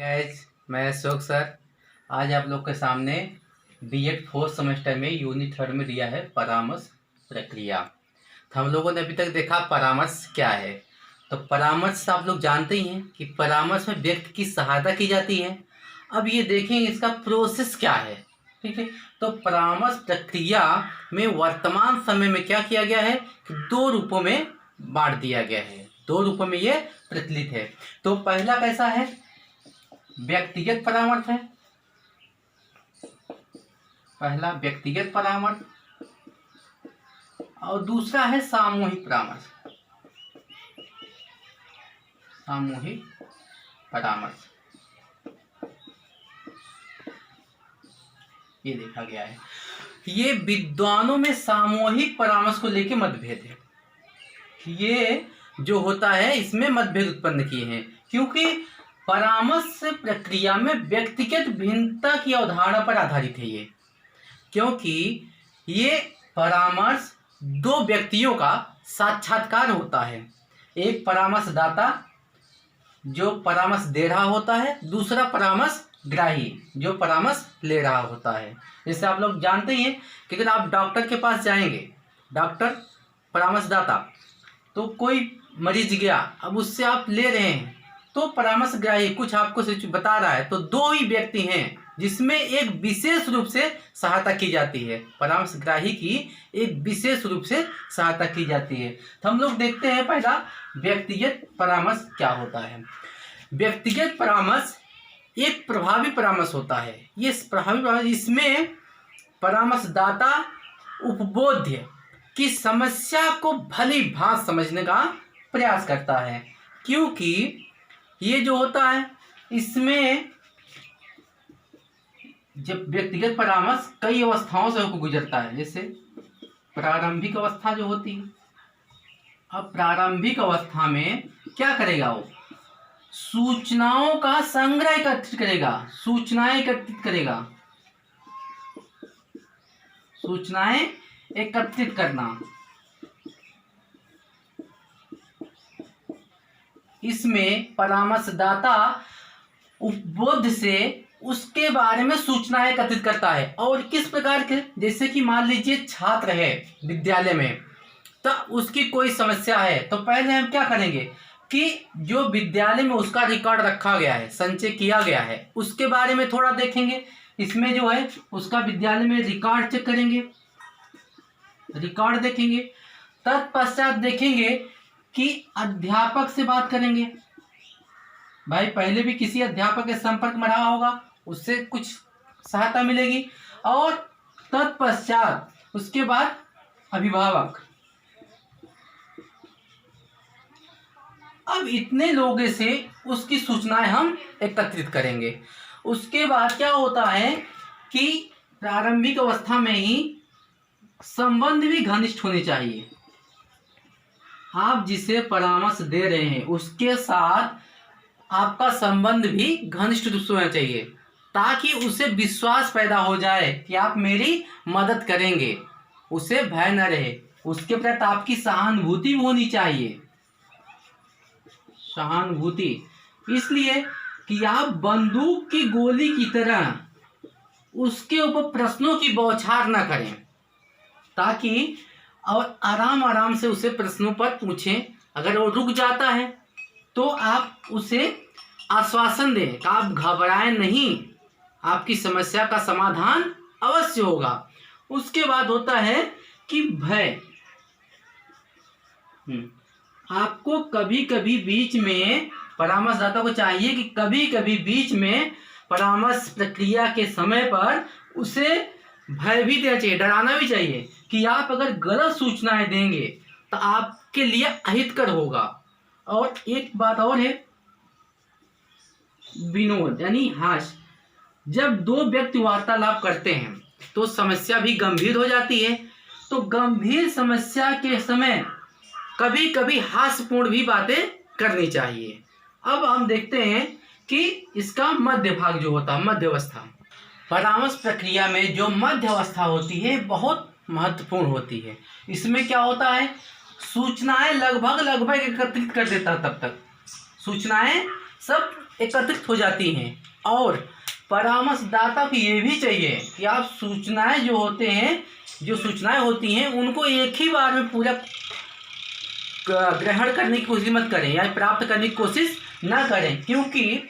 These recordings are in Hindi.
गाइस, मैं अशोक सर आज आप लोग के सामने बीएड फोर्थ सेमेस्टर में यूनिट 3 में दिया है परामर्श प्रक्रिया। तो हम लोगों ने अभी तक देखा परामर्श क्या है। तो परामर्श आप लोग जानते ही हैं कि परामर्श में व्यक्ति की सहायता की जाती है। अब ये देखेंगे इसका प्रोसेस क्या है। ठीक है, तो परामर्श प्रक्रिया में वर्तमान समय में क्या किया गया है कि 2 रूपों में बांट दिया गया है। 2 रूपों में ये प्रचलित है। तो पहला कैसा है, व्यक्तिगत परामर्श है। पहला व्यक्तिगत परामर्श और दूसरा है सामूहिक परामर्श। सामूहिक परामर्श ये देखा गया है। ये विद्वानों में सामूहिक परामर्श को लेकर मतभेद है। ये जो होता है इसमें मतभेद उत्पन्न किए हैं क्योंकि परामर्श प्रक्रिया में व्यक्तिगत भिन्नता की अवधारणा पर आधारित है ये, क्योंकि ये परामर्श 2 व्यक्तियों का साक्षात्कार होता है। एक परामर्शदाता जो परामर्श दे रहा होता है, दूसरा परामर्शग्राही जो परामर्श ले रहा होता है। जैसे आप लोग जानते ही हैं कि अगर आप डॉक्टर के पास जाएंगे, डॉक्टर परामर्शदाता, तो कोई मरीज गया, अब उससे आप ले रहे हैं तो परामर्शग्राही कुछ आपको बता रहा है, तो 2 ही व्यक्ति हैं जिसमें एक विशेष रूप से सहायता की जाती है। परामर्शग्राही की एक विशेष रूप से सहायता की जाती है। तो हम लोग देखते हैं पहला व्यक्तिगत परामर्श क्या होता है। व्यक्तिगत परामर्श एक प्रभावी परामर्श होता है। ये प्रभावी परामर्श, इसमें परामर्शदाता उपबोध्य की समस्या को भली भांति समझने का प्रयास करता है, क्योंकि ये जो होता है इसमें जब व्यक्तिगत परामर्श कई अवस्थाओं से होकर गुजरता है। जैसे प्रारंभिक अवस्था जो होती है, अब प्रारंभिक अवस्था में क्या करेगा, वो सूचनाओं का संग्रह एकत्रित करेगा, सूचनाएं एकत्रित करेगा। सूचनाएं एकत्रित करना, इसमें परामर्शदाता उपबोध से उसके बारे में सूचनाएं एकत्रित करता है। और किस प्रकार के, जैसे कि मान लीजिए छात्र है विद्यालय में, तो उसकी कोई समस्या है, तो पहले हम क्या करेंगे कि जो विद्यालय में उसका रिकॉर्ड रखा गया है, संचय किया गया है, उसके बारे में थोड़ा देखेंगे। इसमें जो है उसका विद्यालय में रिकॉर्ड चेक करेंगे, रिकॉर्ड देखेंगे। तत्पश्चात देखेंगे कि अध्यापक से बात करेंगे। भाई पहले भी किसी अध्यापक के संपर्क में रहा होगा, उससे कुछ सहायता मिलेगी। और तत्पश्चात उसके बाद अभिभावक। अब इतने लोगों से उसकी सूचनाएं हम एकत्रित करेंगे। उसके बाद क्या होता है कि प्रारंभिक अवस्था में ही संबंध भी घनिष्ठ होने चाहिए। आप जिसे परामर्श दे रहे हैं उसके साथ आपका संबंध भी घनिष्ठ रूप से होना चाहिए, ताकि उसे विश्वास पैदा हो जाए कि आप मेरी मदद करेंगे, उसे भय न रहे। उसके प्रति आपकी सहानुभूति भी होनी चाहिए। सहानुभूति इसलिए कि आप बंदूक की गोली की तरह उसके ऊपर प्रश्नों की बौछार न करें, ताकि और आराम आराम से उसे प्रश्नों पर पूछें। अगर वो रुक जाता है तो आप उसे आश्वासन दें कि आप घबराएं नहीं, आपकी समस्या का समाधान अवश्य होगा। उसके बाद होता है कि भय। आपको कभी कभी बीच में, परामर्शदाता को चाहिए कि कभी कभी बीच में परामर्श प्रक्रिया के समय पर उसे भय भी देना चाहिए, डराना भी चाहिए कि आप अगर गलत सूचनाएं देंगे तो आपके लिए अहितकर होगा। और एक बात और है, विनोद यानी हास्य। जब 2 व्यक्ति वार्तालाप करते हैं तो समस्या भी गंभीर हो जाती है। तो गंभीर समस्या के समय कभी कभी हास्यपूर्ण भी बातें करनी चाहिए। अब हम देखते हैं कि इसका मध्य भाग जो होता है, मध्य अवस्था। परामर्श प्रक्रिया में जो मध्य अवस्था होती है बहुत महत्वपूर्ण होती है। इसमें क्या होता है, सूचनाएं लगभग एकत्रित कर देता, तब तक सूचनाएं सब एकत्रित हो जाती हैं। और परामर्शदाता को ये भी चाहिए कि आप सूचनाएं जो होते हैं, जो सूचनाएं होती हैं उनको एक ही बार में पूरा ग्रहण करने की कोशिश मत करें या प्राप्त करने की कोशिश ना करें, क्योंकि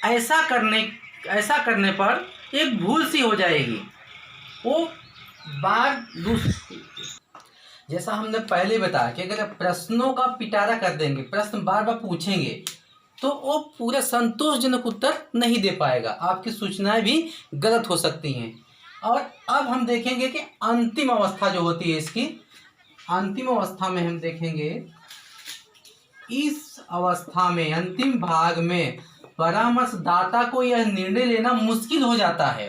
ऐसा करने पर एक भूल सी हो जाएगी। वो बार दूसरी, जैसा हमने पहले बताया कि अगर प्रश्नों का पिटारा कर देंगे, प्रश्न बार बार पूछेंगे, तो वो पूरा संतोषजनक उत्तर नहीं दे पाएगा, आपकी सूचनाएं भी गलत हो सकती हैं। और अब हम देखेंगे कि अंतिम अवस्था जो होती है इसकी, अंतिम अवस्था में हम देखेंगे, इस अवस्था में अंतिम भाग में परामर्शदाता को यह निर्णय लेना मुश्किल हो जाता है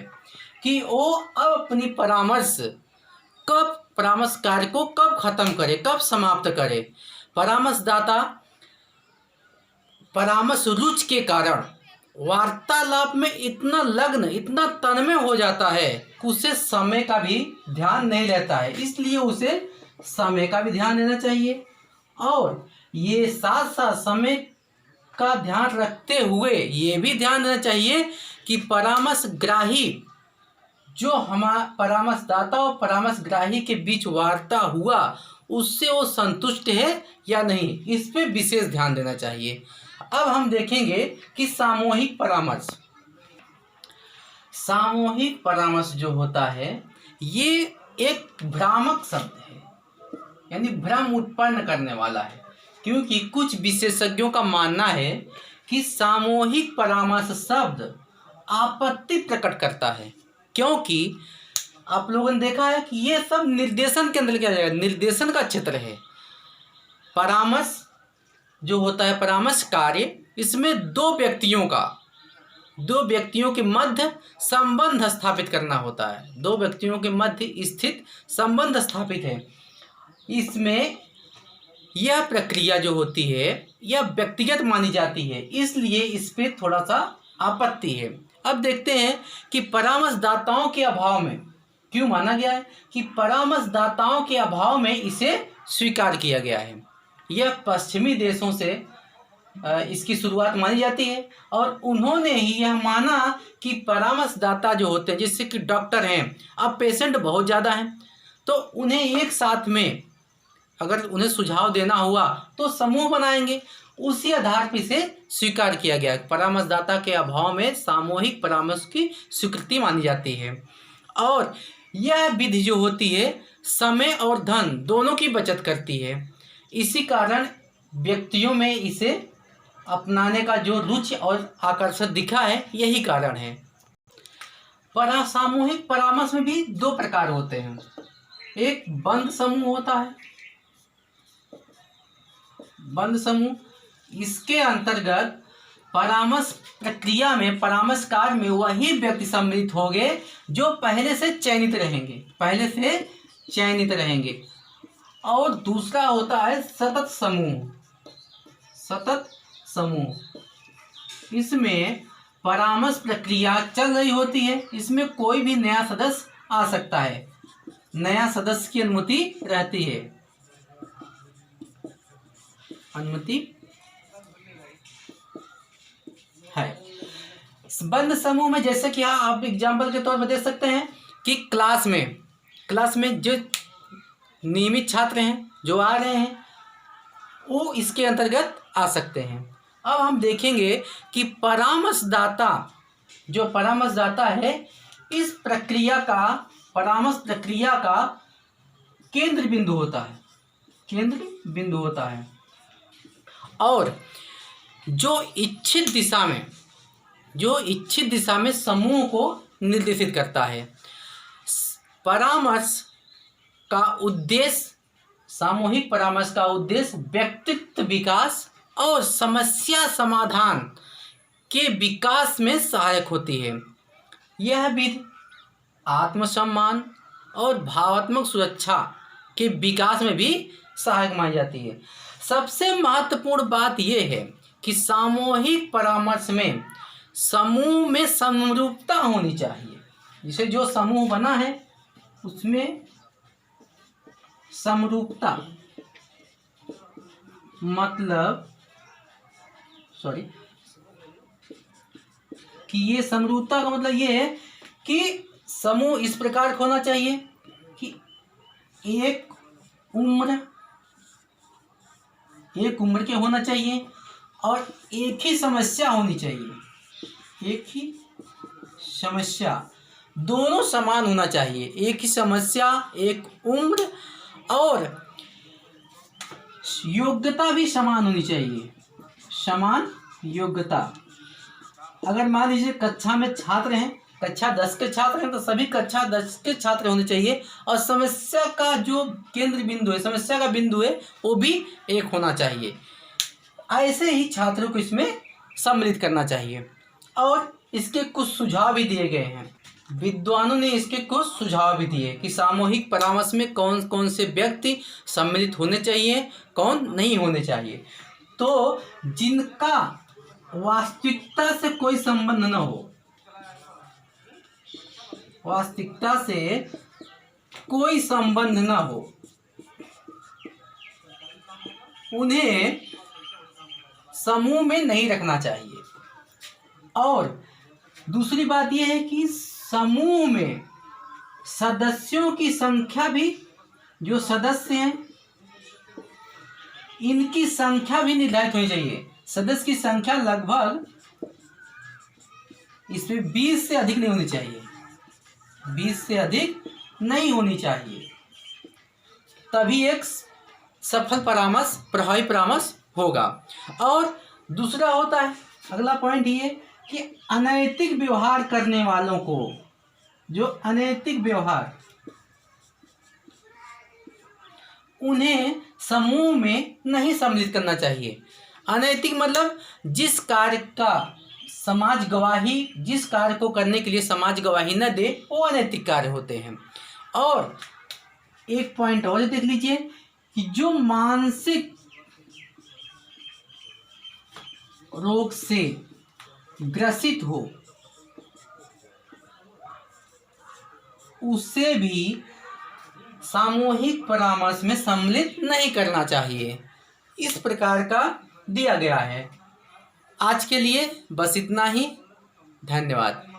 कि वो अब अपनी परामर्श कार्य को कब खत्म करे, कब समाप्त करे। परामर्शदाता परामर्श रुचि के कारण वार्तालाप में इतना लग्न, इतना तन्मय हो जाता है कि उसे समय का भी ध्यान नहीं रहता है, इसलिए उसे समय का भी ध्यान देना चाहिए। और ये साथ साथ समय का ध्यान रखते हुए ये भी ध्यान देना चाहिए कि परामर्शग्राही जो हमारा परामर्शदाता और परामर्शग्राही के बीच वार्ता हुआ उससे वो संतुष्ट है या नहीं, इस पे विशेष ध्यान देना चाहिए। अब हम देखेंगे कि सामूहिक परामर्श जो होता है ये एक भ्रामक शब्द है, यानी भ्रम उत्पन्न करने वाला है, क्योंकि कुछ विशेषज्ञों का मानना है कि सामूहिक परामर्श शब्द आपत्ति प्रकट करता है, क्योंकि आप लोगों ने देखा है कि ये सब निर्देशन के अंदर किया जाएगा, निर्देशन का क्षेत्र है। परामर्श जो होता है, परामर्श कार्य, इसमें दो व्यक्तियों के मध्य संबंध स्थापित करना होता है, दो व्यक्तियों के मध्य स्थित संबंध स्थापित है। इसमें यह प्रक्रिया जो होती है यह व्यक्तिगत मानी जाती है, इसलिए इस पे थोड़ा सा आपत्ति है। अब देखते हैं कि परामर्शदाताओं के अभाव में क्यों माना गया है, कि परामर्शदाताओं के अभाव में इसे स्वीकार किया गया है। यह पश्चिमी देशों से इसकी शुरुआत मानी जाती है, और उन्होंने ही यह माना कि परामर्शदाता जो होते हैं, जैसे कि डॉक्टर हैं, अब पेशेंट बहुत ज़्यादा हैं, तो उन्हें एक साथ में अगर उन्हें सुझाव देना हुआ तो समूह बनाएंगे, उसी आधार पर इसे स्वीकार किया गया। परामर्शदाता के अभाव में सामूहिक परामर्श की स्वीकृति मानी जाती है। और यह विधि जो होती है समय और धन दोनों की बचत करती है, इसी कारण व्यक्तियों में इसे अपनाने का जो रुचि और आकर्षण दिखा है, यही कारण है। सामूहिक परामर्श में भी दो प्रकार होते हैं, एक बंद समूह होता है, बंद समूह, इसके अंतर्गत परामर्श प्रक्रिया में, परामर्श कार्य में वही व्यक्ति सम्मिलित होंगे जो पहले से चयनित रहेंगे। और दूसरा होता है सतत समूह, इसमें परामर्श प्रक्रिया चल रही होती है, इसमें कोई भी नया सदस्य आ सकता है, नया सदस्य की अनुमति रहती है, बंद समूह में जैसे कि आप एग्जाम्पल के तौर पर देख सकते हैं कि क्लास में जो नियमित छात्र हैं जो आ रहे हैं वो इसके अंतर्गत आ सकते हैं। अब हम देखेंगे कि परामर्शदाता है, इस परामर्श प्रक्रिया का केंद्र बिंदु होता है, और जो इच्छित दिशा में समूह को निर्देशित करता है। सामूहिक परामर्श का उद्देश्य व्यक्तित्व विकास और समस्या समाधान के विकास में सहायक होती है। यह विधि आत्मसम्मान और भावात्मक सुरक्षा के विकास में भी सहायक मानी जाती है। सबसे महत्वपूर्ण बात यह है कि सामूहिक परामर्श में समूह में समरूपता होनी चाहिए, जिसे जो समूह बना है उसमें समरूपता, कि ये समरूपता का मतलब ये है कि समूह इस प्रकार का होना चाहिए कि एक उम्र के होना चाहिए और एक ही समस्या होनी चाहिए। एक ही समस्या, दोनों समान होना चाहिए। एक ही समस्या, एक उम्र और योग्यता भी समान होनी चाहिए। समान योग्यता। अगर मान लीजिए कक्षा में छात्र हैं, कक्षा 10 के छात्र हैं, तो सभी कक्षा 10 के छात्र होने चाहिए और समस्या का जो केंद्र बिंदु है, समस्या का बिंदु है, वो भी एक होना चाहिए। ऐसे ही छात्रों को इसमें सम्मिलित करना चाहिए। और इसके कुछ सुझाव भी दिए गए हैं। विद्वानों ने इसके कुछ सुझाव भी दिए कि सामूहिक परामर्श में कौन कौन से व्यक्ति सम्मिलित होने चाहिए, कौन नहीं होने चाहिए। तो जिनका वास्तविकता से कोई संबंध न हो, वास्तविकता से कोई संबंध न हो, उन्हें समूह में नहीं रखना चाहिए। और दूसरी बात यह है कि समूह में सदस्यों की संख्या भी, जो सदस्य हैं इनकी संख्या भी निर्धारित होनी चाहिए। सदस्य की संख्या लगभग इसमें 20 से अधिक नहीं होनी चाहिए, 20 से अधिक नहीं होनी चाहिए, तभी एक सफल परामर्श, प्रभावी परामर्श होगा। और दूसरा होता है, अगला पॉइंट ये कि अनैतिक व्यवहार करने वालों को, जो अनैतिक व्यवहार, उन्हें समूह में नहीं सम्मिलित करना चाहिए। अनैतिक मतलब जिस कार्य का समाज गवाही, जिस कार्य को करने के लिए समाज गवाही न दे, वो अनैतिक कार्य होते हैं। और एक पॉइंट और देख लीजिए कि जो मानसिक रोग से ग्रसित हो, उसे भी सामूहिक परामर्श में सम्मिलित नहीं करना चाहिए। इस प्रकार का दिया गया है। आज के लिए बस इतना ही। धन्यवाद।